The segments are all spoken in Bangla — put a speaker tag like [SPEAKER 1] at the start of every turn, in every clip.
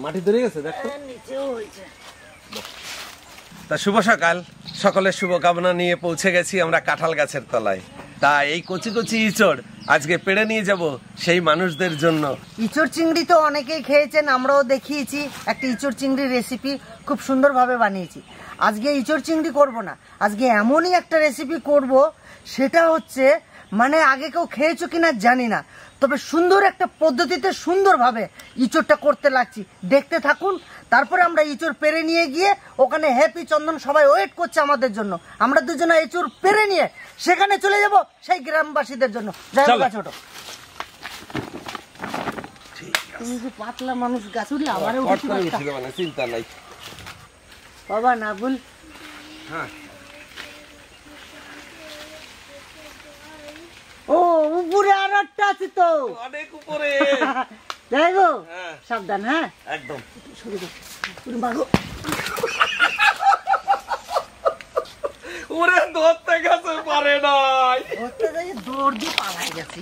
[SPEAKER 1] মাটি ধরে গেছে দেখো, নিচেও হয়েছে। তা শুভ সকাল, সকলের শুভকামনা নিয়ে পৌঁছে গেছি আমরা কাঁঠাল গাছের তলায়। তা এই কচি কচি ইঁচড় আজকে পেড়ে নিয়ে যাব সেই মানুষদের জন্য।
[SPEAKER 2] ইঁচড় চিংড়ি তো অনেকেই খেয়েছেন, আমরাও দেখিয়েছি একটা ইঁচড় চিংড়ির রেসিপি, খুব সুন্দরভাবে বানিয়েছি। আজকে ইঁচড় চিংড়ি করব না, আজকে এমনই একটা রেসিপি করব, সেটা হচ্ছে মানে আগে কেউ খেয়েছো কিনা জানি না, তবে সুন্দর একটা পদ্ধতিতে সুন্দরভাবে ইঁচড়টা করতে লাগছি। দেখতে থাকুন, তারপরে আমরা ইঁচড় পেরে নিয়ে গিয়ে ওখানে হ্যাপি চন্দন সবাই ওয়েট করছে আমাদের জন্য। আমরা দুজনে ইঁচড় পেরে নিয়ে সেখানে চলে যাব সেই গ্রামবাসীদের জন্য। ছোট পাতলা মানুষ গাছ উঠলে আমারও
[SPEAKER 1] চিন্তা নাই
[SPEAKER 2] বাবা, না ভুল।
[SPEAKER 1] হ্যাঁ,
[SPEAKER 2] ও উপরে আর একটা আছে তো,
[SPEAKER 1] অনেক উপরে।
[SPEAKER 2] যাই গো, সাবধান। হ্যাঁ,
[SPEAKER 1] একদম। ওরে ধরতে গেছে, পারে নাই,
[SPEAKER 2] ধরতে যাই দৌড় দিয়ে পালাই গেছি।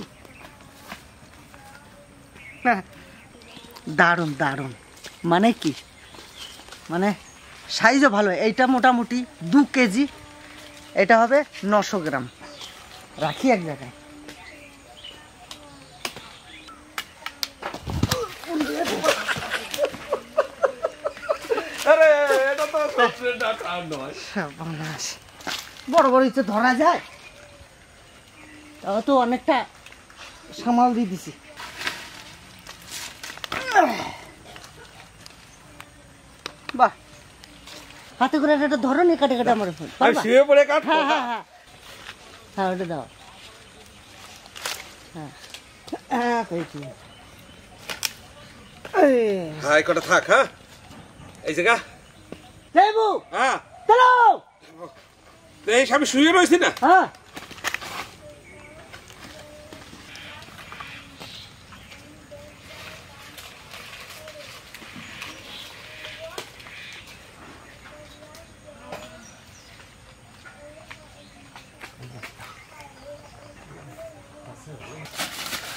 [SPEAKER 2] দারুণ দারুণ, মানে কি, মানে সাইজও ভালো। এইটা মোটামুটি 2 কেজি, এটা হবে 900 গ্রাম। রাখি এক জায়গায়। বড় বড় ইচ্ছে ধরা যায়, তাও তো অনেকটা সামাল দিয়ে দিছি। বাহ, হাতে করে একটা ধরো নি, কাটে কাটে আমার হ্যাঁ হ্যাঁ হ্যাঁ হ্যাঁ, ওটা দাও। হ্যাঁ
[SPEAKER 1] হ্যাঁ, কটা থাক। হ্যাঁ, এই জায়গা
[SPEAKER 2] যাইবো।
[SPEAKER 1] হ্যাঁ,
[SPEAKER 2] চলো।
[SPEAKER 1] এই আমি শুয়ে রয়েছি না।
[SPEAKER 2] হ্যাঁ,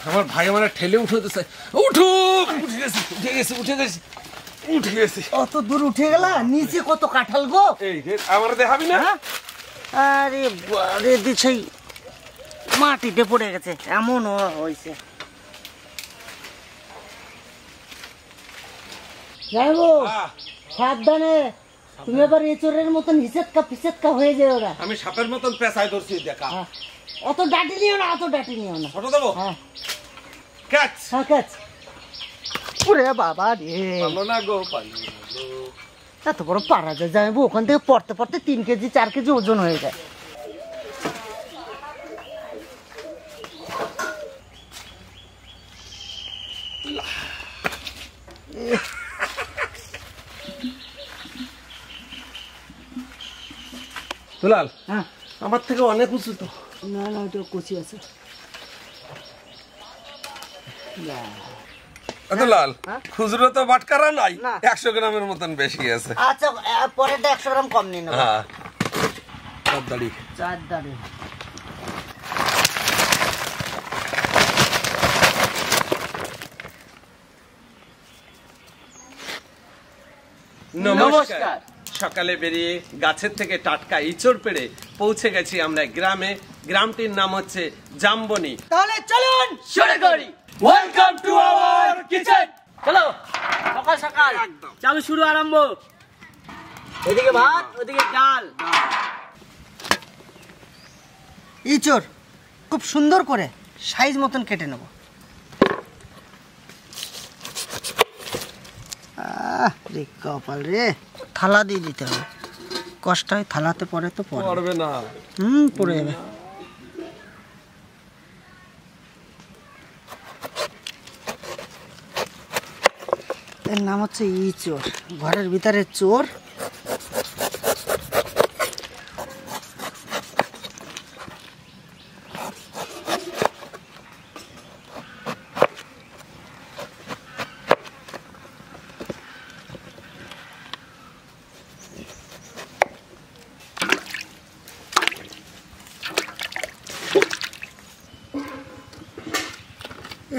[SPEAKER 1] আমার ভাই আমার ঠেলে উঠেছে। উঠো, উঠে গেছি উঠে গেছি উঠে গেছি উঠে গেছি।
[SPEAKER 2] অত দূর উঠে গেলা, নিচে কত কাঁঠাল গো।
[SPEAKER 1] এই আমার দেখাবি না?
[SPEAKER 2] আরে বারে, দিছাই মাটিতে পড়ে গেছে, এমন হয়েছে। যাইবো, সাবধানে। তুমি আবার এচোরের মতন হিসেতকা হয়ে যায় ওরা।
[SPEAKER 1] আমি সাপের মতন পেঁচাই ধরছি, দেখা।
[SPEAKER 2] অত ডাটি নিও না, অত ডাটি নিও না।
[SPEAKER 1] ফটো দেবো?
[SPEAKER 2] হ্যাঁ,
[SPEAKER 1] ক্যাচ।
[SPEAKER 2] হ্যাঁ ক্যাচ। ওরে বাবা রে,
[SPEAKER 1] পারলো না গো,
[SPEAKER 2] এত বড় পারা যায়। যাইবো, ওখান থেকে পড়তে পড়তে 3 কেজি 4 কেজি ওজন হয়ে যায়।
[SPEAKER 1] দুলাল,
[SPEAKER 2] হ্যাঁ,
[SPEAKER 1] আমার থেকে অনেক উঁচু তো।
[SPEAKER 2] না না, ওটা কচি আছে।
[SPEAKER 1] দুলাল, খুচরো তো বাটকারা নাই, 100 গ্রামের মতন বেশি আছে।
[SPEAKER 2] আচ্ছা, পরেরটা 100 গ্রাম কম নিন।
[SPEAKER 1] হ্যাঁ, 4 দাড়ি। নমস্কার। সকালে বেরিয়ে গাছের থেকে টাটকা ইঁচড় পেড়ে পৌঁছে গেছি আমরা গ্রামে। গ্রামটির নাম হচ্ছে জামবনি।
[SPEAKER 2] তাহলে চলুন শুরু করি।
[SPEAKER 1] Welcome to our kitchen.
[SPEAKER 2] চলো, সকাল সকাল চালু শুরু আরম্ভ। এদিকে ভাত, ওদিকে ডাল। ইঁচড় খুব সুন্দর করে সাইজ মতন কেটে নেব। রে কপাল রে, থালা দিয়ে দিতে হবে। কষ্ট হয়, থালাতে পরে তো পড়বে
[SPEAKER 1] না।
[SPEAKER 2] পড়ে যাবে। এর নাম হচ্ছে ইঁচড়, ঘরের ভিতরে চোর।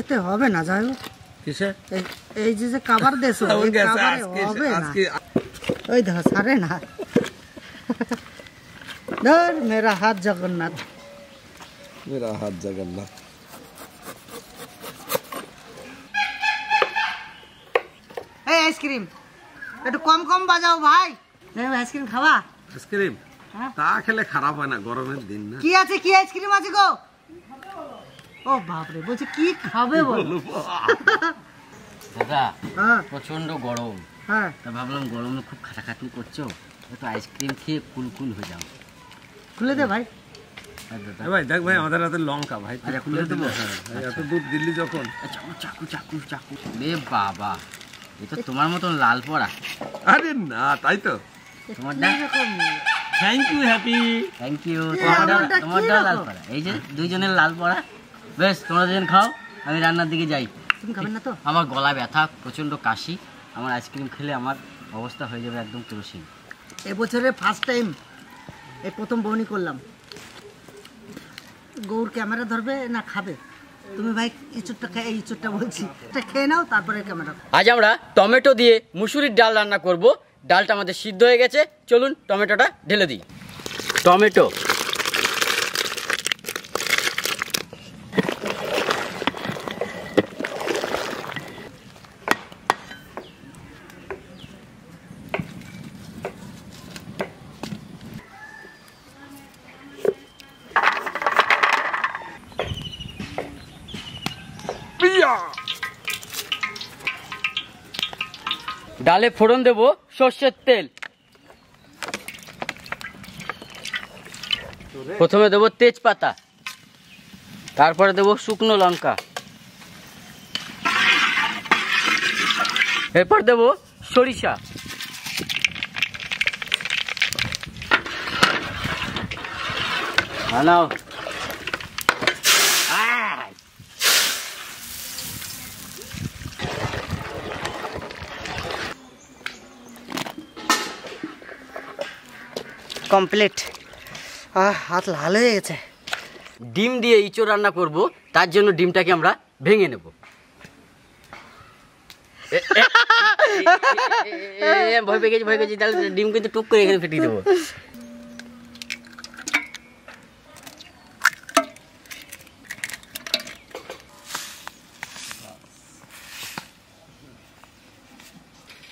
[SPEAKER 2] আজকেতে হবে না যাই হোক
[SPEAKER 1] কিসে
[SPEAKER 2] এই যে কাবার দেশ হবে না ওই দেখো সারে না ধর মেরা হাত জগন্নাথ এই আইসক্রিম একটু কম কম বাজাও ভাই আইসক্রিম খাওয়া
[SPEAKER 1] আইসক্রিম তা খেলে খারাপ হয় না, গরমের দিন না।
[SPEAKER 2] কি আছে, কি আইসক্রিম আছে গো? ও বাপরে, বলছে কি খাবে বলো।
[SPEAKER 3] দাদা
[SPEAKER 2] হ্যাঁ
[SPEAKER 3] প্রচন্ড গরম,
[SPEAKER 2] হ্যাঁ
[SPEAKER 3] তা ভাবলাম গরমে খুব খাটাখাটনি করছো, একটু আইসক্রিম খেয়ে কুল হয়ে যাও।
[SPEAKER 2] খুলে দে ভাই।
[SPEAKER 1] ভাই দেখ ভাই, আমাদের হাতে লঙ্কা ভাই,
[SPEAKER 3] আচ্ছা খুলে দেবো।
[SPEAKER 1] এত দুধ দিল্লি যখন।
[SPEAKER 3] চাকু রে বাবা, এটা তোমার মতন লাল পড়া।
[SPEAKER 1] আরে না, তাই তো
[SPEAKER 3] তোমারটা।
[SPEAKER 1] Thank you, happy
[SPEAKER 3] thank you. তোমারটা লাল পড়া, এই যে দুইজনের লাল পড়া। বেশ, তোমরা দুজন খাও, আমি রান্নার দিকে যাই।
[SPEAKER 2] তুমি খাবেন না তো?
[SPEAKER 3] আমার গলা ব্যথা, প্রচন্ড কাশি, আমার আইসক্রিম খেলে আমার অবস্থা হয়ে যাবে একদম তুলসী।
[SPEAKER 2] এবছরে ফার্স্ট টাইম এই প্রথম বউনি করলাম। গৌর ক্যামেরা ধরবে না খাবে? তুমি ভাই ইঁচড়টা খেয়ে, এই ইঁচড়টা বলছি, এটা খেয়ে নাও, তারপরে ক্যামেরা।
[SPEAKER 3] আজ আমরা টমেটো দিয়ে মুসুরির ডাল রান্না করব। ডালটা আমাদের সিদ্ধ হয়ে গেছে, চলুন টমেটোটা ঢেলে দিই। টমেটো, ডালে ফোড়ন দেব সর্ষের তেল। প্রথমে দেব তেজপাতা, তারপরে দেব শুকনো লঙ্কা, এরপর দেব সরিষা, নাও।
[SPEAKER 2] কমপ্লিট। হাত লাল হয়ে গেছে।
[SPEAKER 3] ডিম দিয়ে ইঁচড় রান্না করব, তার জন্য ডিমটাকে আমরা ভেঙে নেব। ভয় পেয়ে গেছি, তাহলে ডিম কিন্তু টুক করে এখানে ফেটিয়ে দেবো।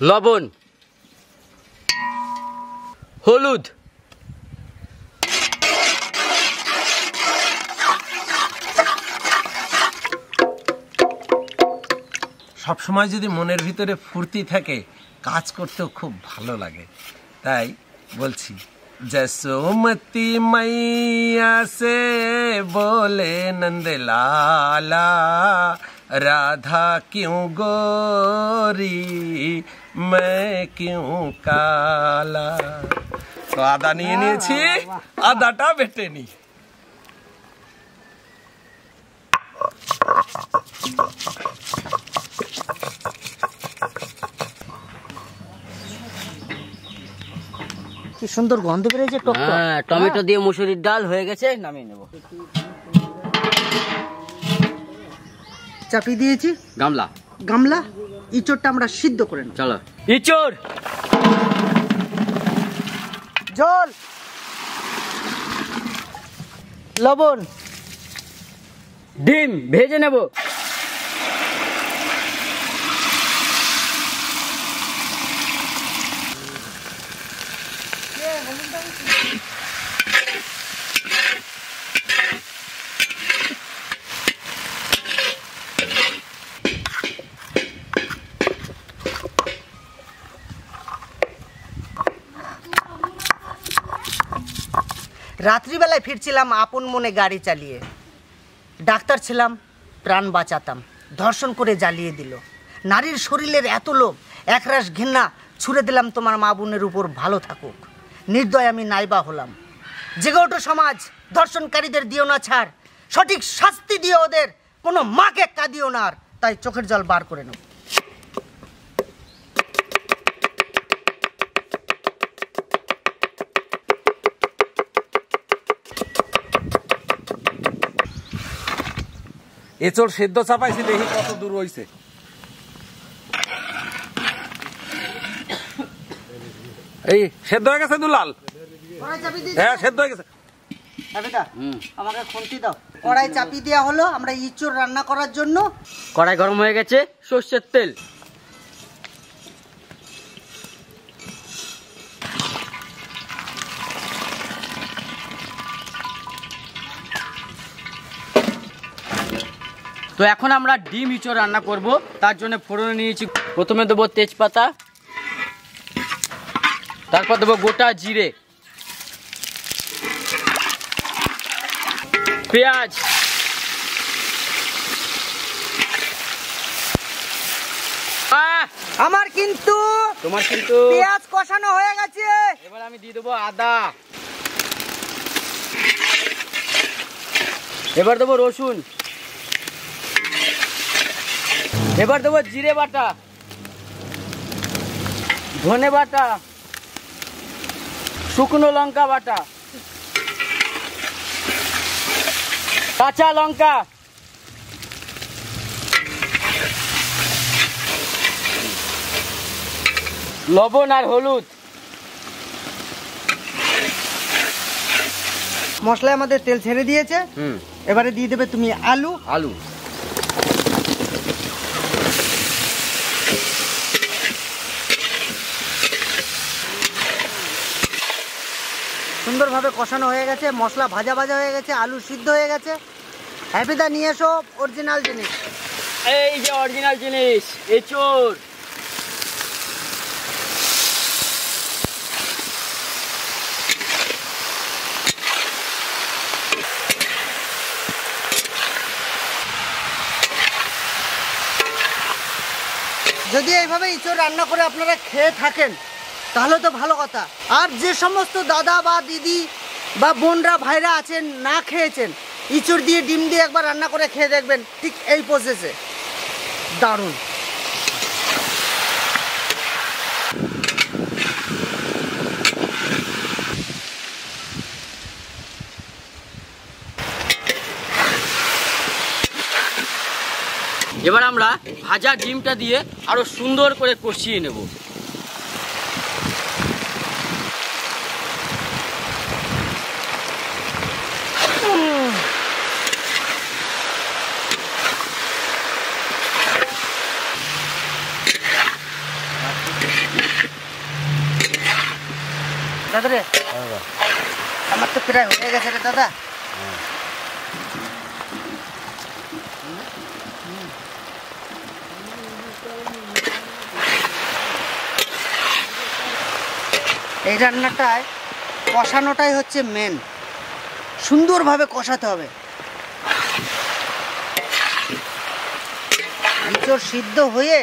[SPEAKER 3] লবণ, হলুদ,
[SPEAKER 1] সবসময় যদি মনের ভিতরে ফুর্তি থাকে, কাজ করতেও খুব ভালো লাগে। তাই বলছি, जसोमती मैया से बोले नंद लाला, राधा क्यों गोरी मैं क्यों काला। তো আদা নিয়ে নিয়েছি, আদাটা বেটে নি।
[SPEAKER 2] কি সুন্দর গন্ধ বেরিয়েছে।
[SPEAKER 3] টমেটো দিয়ে মুসুরির ডাল হয়ে গেছে, নামিয়ে নেব।
[SPEAKER 2] চাপিয়ে দিয়েছি গামলা। ইঁচড়টা আমরা সিদ্ধ করে নেব।
[SPEAKER 3] চলো, ইঁচড়,
[SPEAKER 2] জল, লবণ,
[SPEAKER 3] ডিম ভেজে নেব।
[SPEAKER 2] রাত্রিবেলায় ফিরছিলাম আপন মনে গাড়ি চালিয়ে। ডাক্তার ছিলাম, প্রাণ বাঁচাতাম, ধর্ষণ করে জ্বালিয়ে দিল। নারীর শরীরের এত লোভ, একরাশ ঘৃণা ছুড়ে দিলাম তোমার মা বোনের উপর, ভালো থাকুক। নির্দয় আমি নাইবা হলাম। জেগে ওঠো সমাজ, ধর্ষণকারীদের দিও না ছাড়, সঠিক শাস্তি দিও ওদের, কোনো মাকে কাঁদিও না আর। তাই চোখের জল বার করে নেব।
[SPEAKER 1] এঁচড় সেদ্ধ চাপাইছি, দেখি কত দূর হইছে। এই সেদ্ধ হয়ে গেছে দুলাল? হ্যাঁ সেদ্ধ হয়ে গেছে।
[SPEAKER 2] আমাকে খুন্তি দাও। কড়াই চাপি দেওয়া হলো আমরা ইঁচড় রান্না করার জন্য।
[SPEAKER 3] কড়াই গরম হয়ে গেছে, সর্ষের তেল। তো এখন আমরা ডিম ইঁচড় রান্না করব, তার জন্য ফোড়নে নিয়েছি। প্রথমে দেবো তেজপাতা, তারপর দেবো গোটা জিরে, পেঁয়াজ,
[SPEAKER 2] আমার কিন্তু
[SPEAKER 3] তোমার কিন্তু
[SPEAKER 2] পেঁয়াজ কষানো হয়ে গেছে।
[SPEAKER 3] এবার আমি দিয়ে দেবো আদা, এবার দেবো রসুন, এবার দেবো জিরে বাটা, ধনে বাটা, শুকনো লঙ্কা বাটা, কাঁচা লঙ্কা, লবণ আর হলুদ।
[SPEAKER 2] মশলায় আমাদের তেল ছেড়ে দিয়েছে। এবারে দিয়ে দেবে তুমি আলু।
[SPEAKER 3] আলু
[SPEAKER 2] সুন্দরভাবে কষানো হয়ে গেছে, মশলা ভাজা ভাজা হয়ে গেছে, আলু সিদ্ধ হয়ে গেছে। হ্যাপিদা নিয়ে এসো অরিজিনাল জিনিস।
[SPEAKER 3] এই যে অরিজিনাল জিনিস, এঁচড়।
[SPEAKER 2] যদি এইভাবে ইঁচড় রান্না করে আপনারা খেয়ে থাকেন তাহলে তো ভালো কথা। আর যে সমস্ত দাদা বা দিদি বা বোনরা ভাইরা আছেন না খেয়েছেন, ইঁচড় দিয়ে ডিম দিয়ে একবার রান্না করে খেয়ে দেখবেন, ঠিক এই প্রসেসে, দারুণ।
[SPEAKER 3] এবার আমরা ভাজা ডিমটা দিয়ে আরো সুন্দর করে কষিয়ে নেব।
[SPEAKER 2] দাদা রে, আমার তো প্রায় হয়ে গেছে রে দাদা। এই রান্নাটায় কষানোটাই হচ্ছে মেন, সুন্দরভাবে কষাতে হবে। ইঁচড় সিদ্ধ হয়ে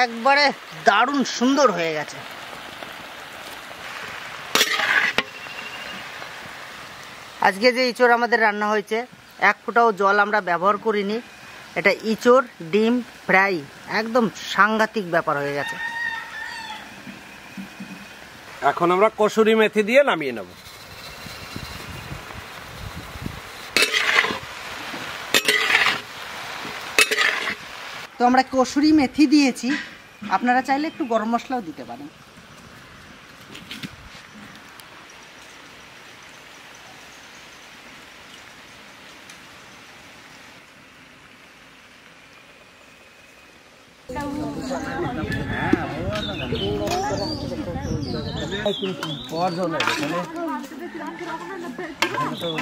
[SPEAKER 2] একবারে দারুণ সুন্দর হয়ে গেছে। আজকে যে ইঁচড় আমাদের রান্না হয়েছে, এক ফোঁটাও জল আমরা ব্যবহার করিনি। এটা ইঁচড় ডিম ফ্রাই, একদম সাংঘাতিক ব্যাপার হয়ে গেছে।
[SPEAKER 1] এখন আমরা কসুরি মেথি দিয়ে নামিয়ে নেব।
[SPEAKER 2] তো আমরা কসুরি মেথি দিয়েছি, আপনারা চাইলে একটু গরম মশলাও দিতে পারেন।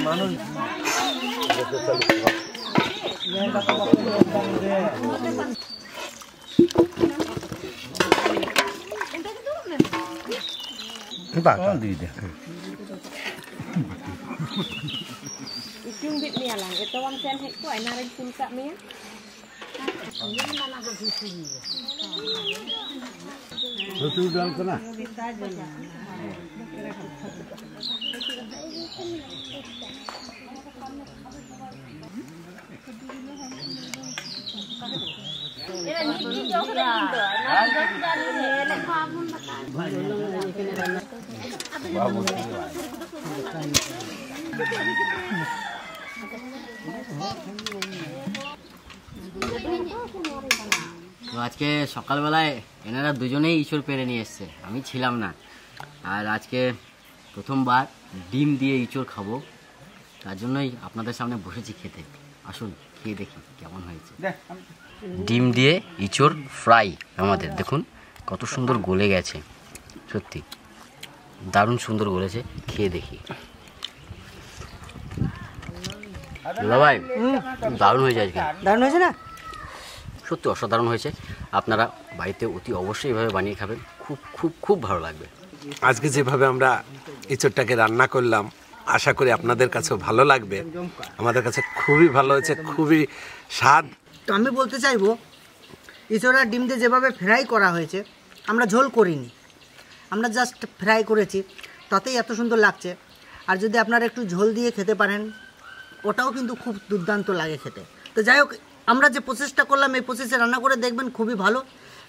[SPEAKER 1] মানুষ
[SPEAKER 4] Chung bịt mè là cái tôm sen hết của anh đang phun cạ mía.
[SPEAKER 5] Betul dalam kena.
[SPEAKER 3] তো আজকে সকালবেলায় এনারা দুজনেই ইঁচড় পেরে নিয়ে এসছে, আমি ছিলাম না। আর আজকে প্রথমবার ডিম দিয়ে ইঁচড় খাবো, তার জন্যই আপনাদের সামনে বসেছি খেতে। আসুন খেয়ে দেখি কেমন হয়েছে। ডিম দিয়ে ইঁচড় ফ্রাই আমাদের দেখুন কত সুন্দর গলে গেছে, সত্যি দারুণ সুন্দর গলেছে। খেয়ে দেখি। ভাই দারুণ হয়েছে, আজকে
[SPEAKER 2] দারুণ হয়েছে না?
[SPEAKER 3] সত্যি অসাধারণ হয়েছে। আপনারা বাড়িতে অতি অবশ্যই এভাবে বানিয়ে খাবেন, খুব খুব খুব ভালো লাগবে।
[SPEAKER 1] আজকে যেভাবে আমরা এঁচোড়টাকে রান্না করলাম, আশা করি আপনাদের কাছেও ভালো লাগবে। আমাদের কাছে খুবই ভালো হয়েছে, খুবই স্বাদ।
[SPEAKER 2] তো আমি বলতে চাইবো, ইঁচড় আর ডিম দিয়ে যেভাবে ফ্রাই করা হয়েছে, আমরা ঝোল করিনি, আমরা জাস্ট ফ্রাই করেছি, তাতেই এত সুন্দর লাগছে। আর যদি আপনারা একটু ঝোল দিয়ে খেতে পারেন, ওটাও কিন্তু খুব দুর্দান্ত লাগে খেতে। তো যাই হোক, আমরা যে প্রসেসটা করলাম এই প্রসেসে রান্না করে দেখবেন, খুবই ভালো।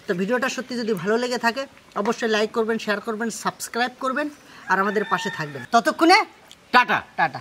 [SPEAKER 2] তো ভিডিওটা সত্যি যদি ভালো লেগে থাকে অবশ্যই লাইক করবেন, শেয়ার করবেন, সাবস্ক্রাইব করবেন আর আমাদের পাশে থাকবেন। ততক্ষণে
[SPEAKER 3] টাটা।
[SPEAKER 2] টাটা।